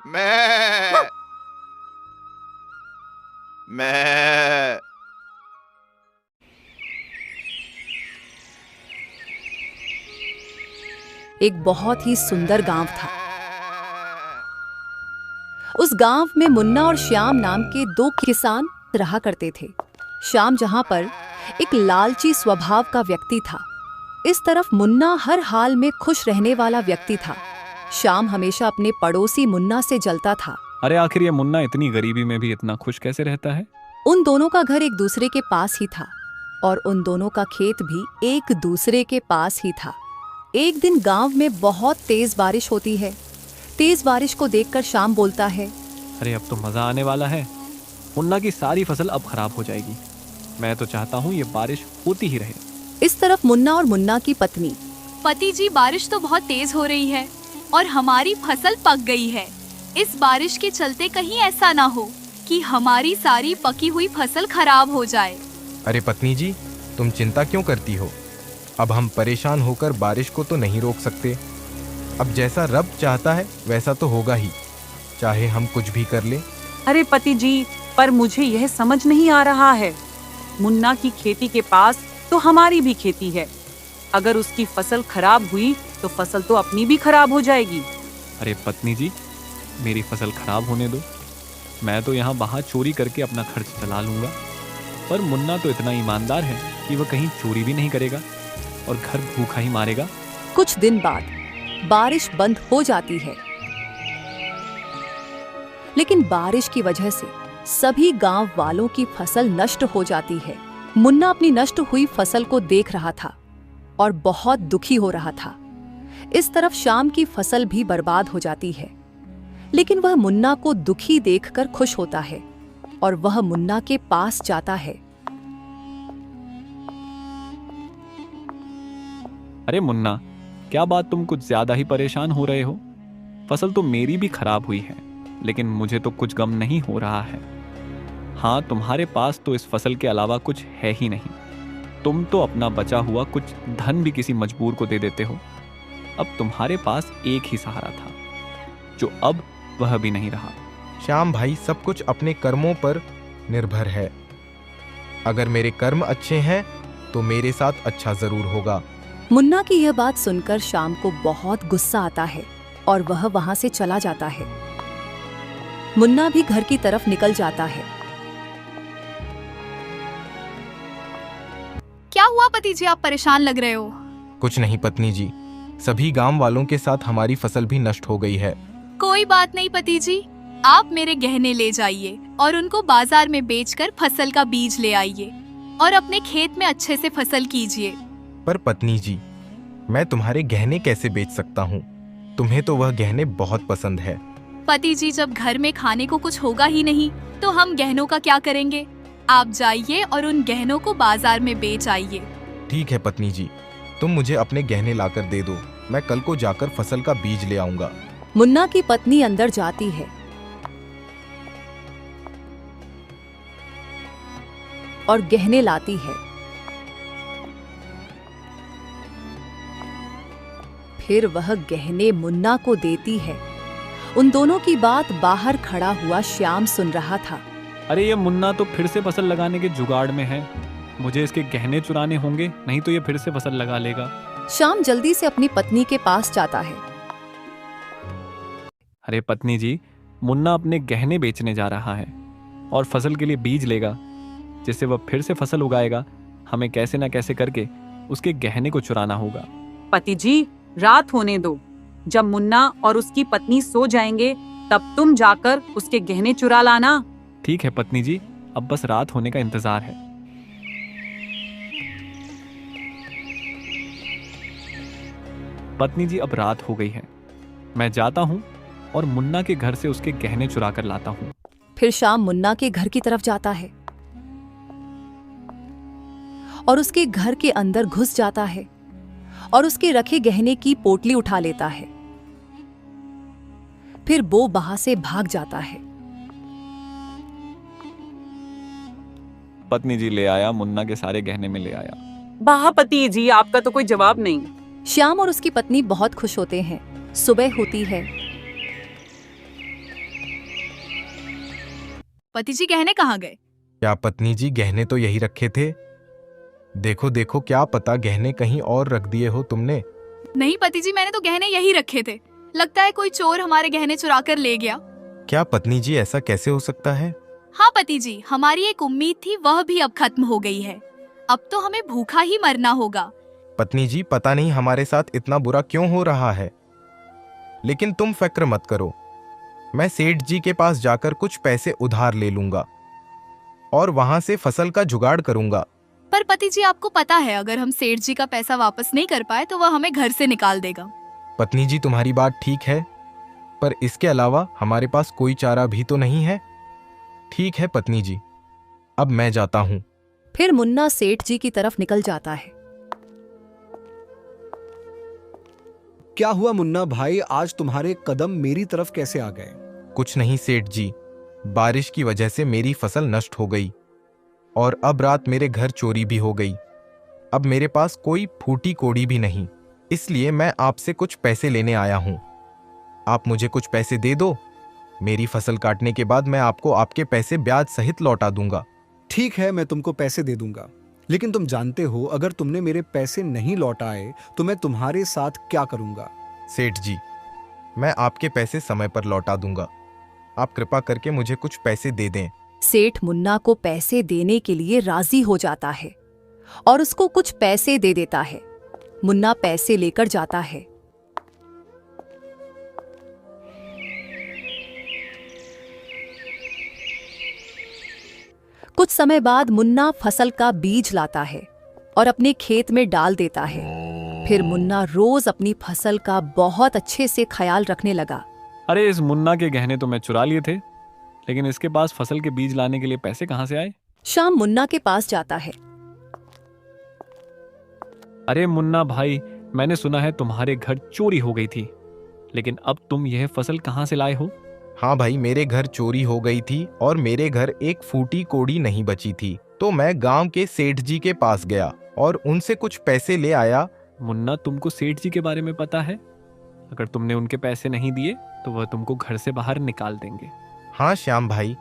मैं मैं एक बहुत ही सुंदर गांव था। उस गांव में मुन्ना और श्याम नाम के दो किसान रहा करते थे। श्याम जहां पर एक लालची स्वभाव का व्यक्ति था, इस तरफ मुन्ना हर हाल में खुश रहने वाला व्यक्ति था। श्याम हमेशा अपने पड़ोसी मुन्ना से जलता था। अरे आखिर ये मुन्ना इतनी गरीबी में भी इतना खुश कैसे रहता है? उन दोनों का घर एक दूसरे के पास ही था और उन दोनों का खेत भी एक दूसरे के पास ही था। एक दिन गांव में बहुत तेज बारिश होती है। तेज बारिश को देखकर श्याम बोलता है, अरे अब तो मजा आने वाला है। मुन्ना की सारी फसल अब खराब हो जाएगी। मैं तो चाहता हूँ ये बारिश होती ही रहे। इस तरफ मुन्ना और मुन्ना की पत्नी, पति जी, बारिश तो बहुत तेज हो रही है और हमारी फसल पक गई है। इस बारिश के चलते कहीं ऐसा ना हो कि हमारी सारी पकी हुई फसल खराब हो जाए। अरे पत्नी जी, तुम चिंता क्यों करती हो? अब हम परेशान होकर बारिश को तो नहीं रोक सकते। अब जैसा रब चाहता है वैसा तो होगा ही, चाहे हम कुछ भी कर लें। अरे पति जी, पर मुझे यह समझ नहीं आ रहा है। मुन्ना की खेती के पास तो हमारी भी खेती है। अगर उसकी फसल खराब हुई तो फसल तो अपनी भी खराब हो जाएगी। अरे पत्नी जी, मेरी फसल खराब होने दो। मैं तो यहाँ बाहर चोरी करके अपना खर्च चला लूंगा। पर मुन्ना तो इतना ईमानदार है कि वह कहीं चोरी भी नहीं करेगा और घर भूखा ही मारेगा। कुछ दिन बाद बारिश बंद हो जाती है, लेकिन बारिश की वजह से सभी गांव वालों की फसल नष्ट हो जाती है। मुन्ना अपनी नष्ट हुई फसल को देख रहा था और बहुत दुखी हो रहा था। इस तरफ श्याम की फसल भी बर्बाद हो जाती है, लेकिन वह मुन्ना को दुखी देखकर खुश होता है और वह मुन्ना के पास जाता है। अरे मुन्ना, क्या बात, तुम कुछ ज्यादा ही परेशान हो रहे हो? फसल तो मेरी भी खराब हुई है, लेकिन मुझे तो कुछ गम नहीं हो रहा है। हाँ, तुम्हारे पास तो इस फसल के अलावा कुछ है ही नहीं। तुम तो अपना बचा हुआ कुछ धन भी किसी मजबूर को दे देते हो। अब तुम्हारे पास एक ही सहारा था, जो अब वह भी नहीं रहा। श्याम भाई, सब कुछ अपने कर्मों पर निर्भर है। अगर मेरे कर्म अच्छे हैं तो मेरे साथ अच्छा जरूर होगा। मुन्ना की यह बात सुनकर श्याम को बहुत गुस्सा आता है और वह वहां से चला जाता है। मुन्ना भी घर की तरफ निकल जाता है। क्या हुआ पति जी, आप परेशान लग रहे हो? कुछ नहीं पत्नी जी, सभी गांव वालों के साथ हमारी फसल भी नष्ट हो गई है। कोई बात नहीं पति जी, आप मेरे गहने ले जाइए और उनको बाजार में बेचकर फसल का बीज ले आइए और अपने खेत में अच्छे से फसल कीजिए। पर पत्नी जी, मैं तुम्हारे गहने कैसे बेच सकता हूँ? तुम्हें तो वह गहने बहुत पसंद है। पति जी, जब घर में खाने को कुछ होगा ही नहीं तो हम गहनों का क्या करेंगे? आप जाइए और उन गहनों को बाजार में बेच आइए। ठीक है पत्नी जी, तुम मुझे अपने गहने लाकर दे दो। मैं कल को जाकर फसल का बीज ले आऊंगा। मुन्ना की पत्नी अंदर जाती है और गहने लाती है। फिर वह गहने मुन्ना को देती है। उन दोनों की बात बाहर खड़ा हुआ श्याम सुन रहा था। अरे ये मुन्ना तो फिर से फसल लगाने के जुगाड़ में है। मुझे इसके गहने चुराने होंगे, नहीं तो ये फिर से फसल लगा लेगा। श्याम जल्दी से अपनी पत्नी के पास जाता है। अरे पत्नी जी, मुन्ना अपने गहने बेचने जा रहा है और फसल के लिए बीज लेगा, जिससे वह फिर से फसल उगाएगा। हमें कैसे ना कैसे करके उसके गहने को चुराना होगा। पति जी, रात होने दो। जब मुन्ना और उसकी पत्नी सो जाएंगे तब तुम जाकर उसके गहने चुरा लाना। ठीक है पत्नी जी, अब बस रात होने का इंतजार है। पत्नी जी, अब रात हो गई है। मैं जाता हूँ और मुन्ना के घर से उसके गहने चुरा कर लाता हूँ। फिर श्याम मुन्ना के घर की तरफ जाता है और उसके घर के अंदर घुस जाता है और उसके रखे गहने की पोटली उठा लेता है। फिर वो वहां से भाग जाता है। पत्नी जी ले आया, मुन्ना के सारे गहने में ले आया। वाह पति जी, आपका तो कोई जवाब नहीं। श्याम और उसकी पत्नी बहुत खुश होते हैं। सुबह होती है पति जी गहने कहाँ गए? क्या पत्नी जी, गहने तो यही रखे थे। देखो देखो, क्या पता गहने कहीं और रख दिए हो तुमने। नहीं पति जी, मैंने तो गहने यही रखे थे। लगता है कोई चोर हमारे गहने चुरा कर ले गया। क्या पत्नी जी, ऐसा कैसे हो सकता है? हाँ पति जी, हमारी एक उम्मीद थी, वह भी अब खत्म हो गई है। अब तो हमें भूखा ही मरना होगा। पत्नी जी, पता नहीं हमारे साथ इतना बुरा क्यों हो रहा है, लेकिन तुम फिक्र मत करो। मैं सेठ जी के पास जाकर कुछ पैसे उधार ले लूंगा और वहां से फसल का जुगाड़ करूंगा। पर पति जी, आपको पता है अगर हम सेठ जी का पैसा वापस नहीं कर पाए तो वह हमें घर से निकाल देगा। पत्नी जी, तुम्हारी बात ठीक है, पर इसके अलावा हमारे पास कोई चारा भी तो नहीं है। ठीक है पत्नी जी, अब मैं जाता हूं। फिर मुन्ना सेठ जी की तरफ निकल जाता है। क्या हुआ मुन्ना भाई, आज तुम्हारे कदम मेरी तरफ कैसे आ गए? कुछ नहीं सेठ जी, बारिश की वजह से मेरी फसल नष्ट हो गई और अब रात मेरे घर चोरी भी हो गई। अब मेरे पास कोई फूटी कोड़ी भी नहीं, इसलिए मैं आपसे कुछ पैसे लेने आया हूं। आप मुझे कुछ पैसे दे दो, मेरी फसल काटने के बाद मैं आपको आपके पैसे ब्याज सहित लौटा दूंगा। ठीक है, मैं तुमको पैसे दे दूंगा, लेकिन तुम जानते हो अगर तुमने मेरे पैसे नहीं लौटाए तो मैं तुम्हारे साथ क्या करूंगा? सेठ जी, मैं आपके पैसे समय पर लौटा दूंगा। आप कृपा करके मुझे कुछ पैसे दे दें। सेठ मुन्ना को पैसे देने के लिए राजी हो जाता है और उसको कुछ पैसे दे देता है। मुन्ना पैसे लेकर जाता है। कुछ समय बाद मुन्ना फसल का बीज लाता है और अपने खेत में डाल देता है। फिर मुन्ना रोज अपनी फसल का बहुत अच्छे से ख्याल रखने लगा। अरे इस मुन्ना के गहने तो मैं चुरा लिए थे, लेकिन इसके पास फसल के बीज लाने के लिए पैसे कहाँ से आए? शाम मुन्ना के पास जाता है। अरे मुन्ना भाई, मैंने सुना है तुम्हारे घर चोरी हो गई थी, लेकिन अब तुम यह फसल कहाँ से लाए हो? हाँ भाई, मेरे घर चोरी हो गई थी और मेरे घर एक फूटी कोड़ी नहीं बची थी, तो मैं गांव के सेठ जी के पास गया और उनसे कुछ पैसे ले आया। मुन्ना, तुमको सेठ जी के बारे में पता है? अगर तुमने उनके पैसे नहीं दिए तो वह तुमको घर से बाहर निकाल देंगे। हाँ श्याम भाई,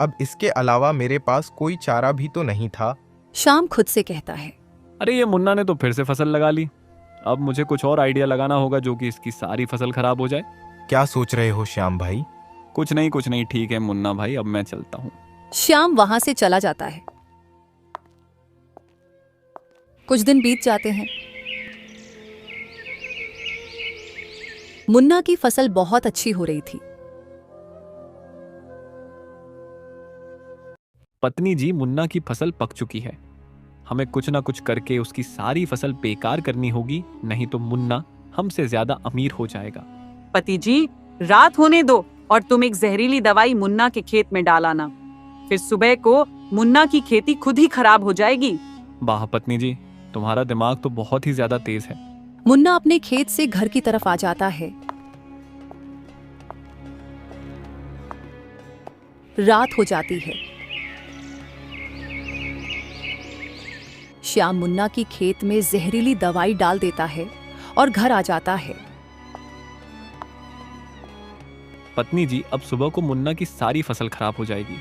अब इसके अलावा मेरे पास कोई चारा भी तो नहीं था। शाम खुद से कहता है। अरे ये मुन्ना ने तो फिर से फसल लगा ली। अब मुझे कुछ और आइडिया लगाना होगा जो कि इसकी सारी फसल खराब हो जाए। क्या सोच रहे हो श्याम भाई? कुछ नहीं, ठीक है मुन्ना भाई, अब मैं चलता हूँ। श्याम वहां से चला जाता है। कुछ दिन बीत जाते हैं। मुन्ना की फसल बहुत अच्छी हो रही थी। पत्नी जी, मुन्ना की फसल पक चुकी है। हमें कुछ ना कुछ करके उसकी सारी फसल बेकार करनी होगी, नहीं तो मुन्ना हमसे ज्यादा अमीर हो जाएगा। पति जी, रात होने दो और तुम एक जहरीली दवाई मुन्ना के खेत में डालाना। फिर सुबह को मुन्ना की खेती खुद ही खराब हो जाएगी। वाह पत्नी जी, तुम्हारा दिमाग तो बहुत ही ज्यादा तेज है। मुन्ना अपने खेत से घर की तरफ आ जाता है। रात हो जाती है। श्याम मुन्ना की खेत में जहरीली दवाई डाल देता है और घर आ जाता है। पत्नी जी, अब सुबह को मुन्ना की सारी फसल खराब हो जाएगी,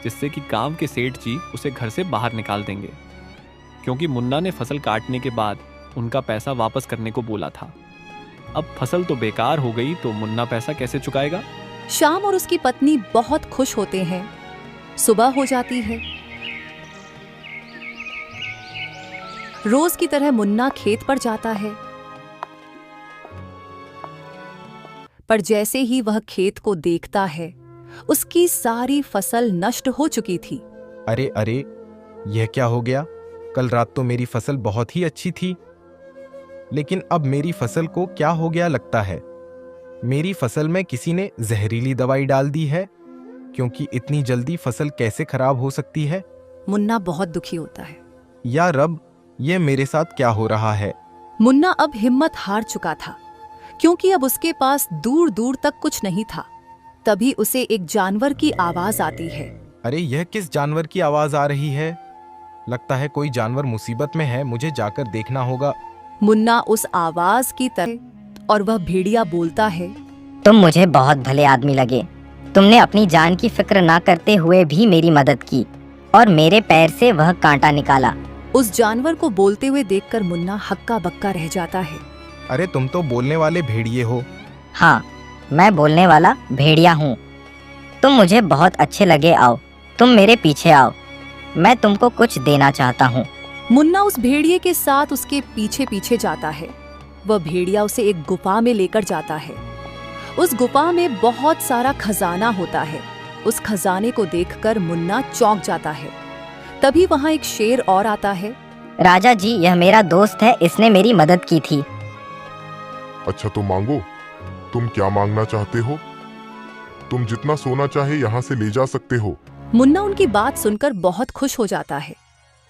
जिससे कि गांव के सेठ जी उसे घर से बाहर निकाल देंगे, क्योंकि मुन्ना ने फसल काटने के बाद उनका पैसा वापस करने को बोला था। अब फसल तो बेकार हो गई तो मुन्ना पैसा कैसे चुकाएगा? श्याम और उसकी पत्नी बहुत खुश होते हैं। सुबह हो जाती है। रोज की तरह मुन्ना खेत पर जाता है, पर जैसे ही वह खेत को देखता है, उसकी सारी फसल नष्ट हो चुकी थी। अरे अरे, यह क्या हो गया? कल रात तो मेरी फसल बहुत ही अच्छी थी, लेकिन अब मेरी फसल को क्या हो गया लगता है? मेरी फसल में किसी ने जहरीली दवाई डाल दी है, क्योंकि इतनी जल्दी फसल कैसे खराब हो सकती है? मुन्ना बहुत दुखी होता है। या रब, यह मेरे साथ क्या हो रहा है? मुन्ना अब हिम्मत हार चुका था, क्योंकि अब उसके पास दूर दूर तक कुछ नहीं था। तभी उसे एक जानवर की आवाज आती है। अरे यह किस जानवर की आवाज आ रही है? लगता है कोई जानवर मुसीबत में है, मुझे जाकर देखना होगा। मुन्ना उस आवाज की तरफ और वह भेड़िया बोलता है। तुम मुझे बहुत भले आदमी लगे, तुमने अपनी जान की फिक्र ना करते हुए भी मेरी मदद की और मेरे पैर से वह कांटा निकाला। उस जानवर को बोलते हुए देखकर मुन्ना हक्का बक्का रह जाता है। अरे तुम तो बोलने वाले भेड़िए हो। हाँ, मैं बोलने वाला भेड़िया हूँ। तुम मुझे बहुत अच्छे लगे, आओ तुम मेरे पीछे आओ, मैं तुमको कुछ देना चाहता हूँ। मुन्ना उस भेड़िए के साथ उसके पीछे पीछे जाता है। वह भेड़िया उसे एक गुफा में लेकर जाता है। उस गुफा में बहुत सारा खजाना होता है। उस खजाने को देखकर मुन्ना चौंक जाता है। तभी वहाँ एक शेर और आता है। राजा जी, यह मेरा दोस्त है, इसने मेरी मदद की थी। अच्छा तो मांगो, तुम क्या मांगना चाहते हो? तुम जितना सोना चाहे यहाँ से ले जा सकते हो। मुन्ना उनकी बात सुनकर बहुत खुश हो जाता है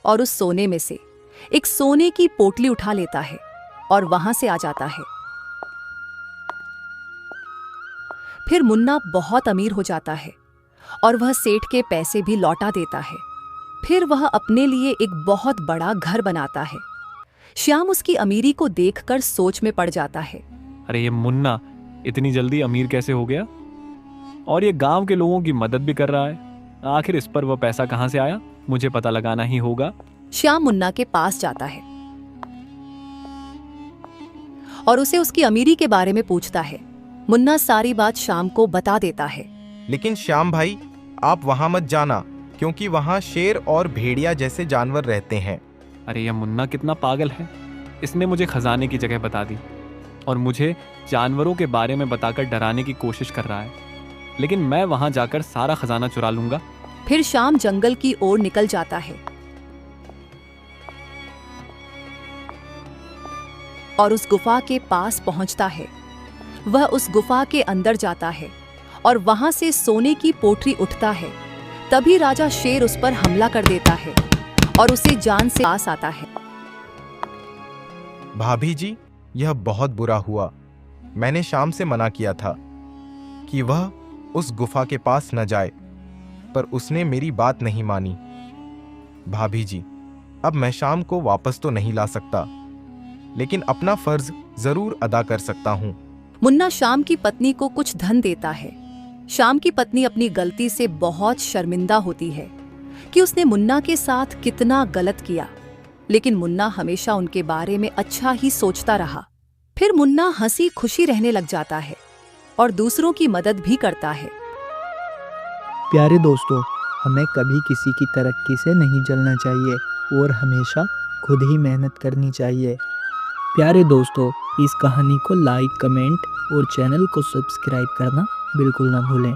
और उस सोने में से एक सोने की पोटली उठा लेता है और वहां से आ जाता है। फिर मुन्ना बहुत अमीर हो जाता है और वह सेठ के पैसे भी लौटा देता है। फिर वह अपने लिए एक बहुत बड़ा घर बनाता है। श्याम उसकी अमीरी को देखकर सोच में पड़ जाता है। अरे ये मुन्ना इतनी जल्दी अमीर कैसे हो गया? और ये गांव के लोगों की मदद भी कर रहा है। आखिर इस पर वह पैसा कहां से आया? मुझे पता लगाना ही होगा। श्याम मुन्ना के पास जाता है और उसे उसकी अमीरी के बारे में पूछता है। मुन्ना सारी बात श्याम को बता देता है। लेकिन श्याम भाई, आप वहां मत जाना, क्योंकि वहां शेर और भेड़िया जैसे जानवर रहते हैं। अरे यह मुन्ना कितना पागल है। इसने मुझे खजाने की जगह बता दी और मुझे जानवरों के बारे में बताकर डराने की कोशिश कर रहा है। लेकिन मैं वहां जाकर सारा खजाना चुरा लूंगा। फिर श्याम जंगल की ओर निकल जाता है और उस गुफा के पास पहुंचता है। वह उस गुफा के अंदर जाता है और वहां से सोने की पोटली उठता है। तभी राजा शेर उस पर हमला कर देता है और उसे जान से पास आता है। भाभी जी, यह बहुत बुरा हुआ। मैंने शाम से मना किया था कि वह उस गुफा के पास न जाए, पर उसने मेरी बात नहीं मानी। भाभी जी, अब मैं शाम को वापस तो नहीं ला सकता, लेकिन अपना फर्ज जरूर अदा कर सकता हूँ। मुन्ना शाम की पत्नी को कुछ धन देता है। शाम की पत्नी अपनी गलती से बहुत शर्मिंदा होती है कि उसने मुन्ना के साथ कितना गलत किया, लेकिन मुन्ना हमेशा उनके बारे में अच्छा ही सोचता रहा। फिर मुन्ना हंसी खुशी रहने लग जाता है और दूसरों की मदद भी करता है। प्यारे दोस्तों, हमें कभी किसी की तरक्की से नहीं जलना चाहिए और हमेशा खुद ही मेहनत करनी चाहिए। प्यारे दोस्तों, इस कहानी को लाइक, कमेंट और चैनल को सब्सक्राइब करना बिल्कुल ना भूलें।